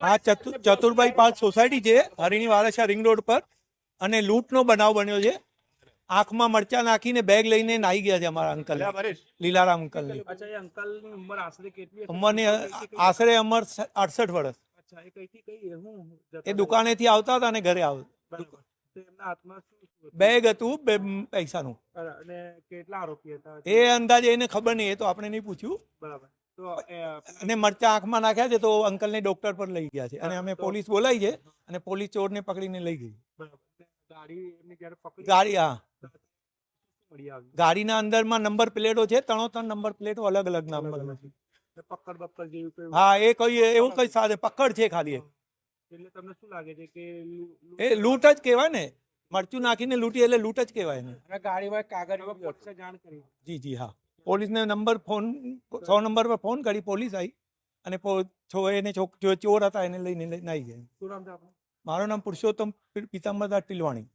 આ ચતુરભાઈ પાલ સોસાયટી છે, હરિણી વારસા રિંગ રોડ પર, અને લૂંટનો બનાવ બન્યો છે. આંખમાં મરચા નાખીને બેગ લઈને નાહી ગયા છે અમારા અંકલ, લીલારામ અંકલની. ઉંમરની આશરે ઉંમર 68 વર્ષ. એ દુકાનેથી આવતા હતા અને ઘરે આવતા. બેગ હતું પૈસાનું. એ અંદાજે એને ખબર નહીં, એ તો આપણે નહીં પૂછ્યું. અને મરચા આંખમાં નાખ્યા છે તો અંકલને ડોક્ટર પર લઈ ગયા છે, અને અમે પોલીસ બોલાવી છે, અને પોલીસ ચોરને પકડીને લઈ ગઈ. ગાડી, હા, ગાડીના અંદરમાં નંબર પ્લેટો છે, 3 નંબર પ્લેટો અલગ અલગ નંબર. હા, એ કઈ એવું કઈ સાથે પકડ છે ખાલી. તમને શું લાગે છે કે એ લૂંટ જ કહેવાય ને, મરચું નાખીને લૂંટી એટલે લૂંટ જ કહેવાય ને. ગાડીમાં કાગળ જાણ કરી? જી, હા, પોલીસને ફોન 100 નંબર પર ફોન કરી, પોલીસ આવી અને એને ચોર હતા એને લઈને નાઈ ગયા. શું નામ છે આપનું? મારું નામ પુરુષોત્તમ પીતાંબરદાસ ટીલવાણી.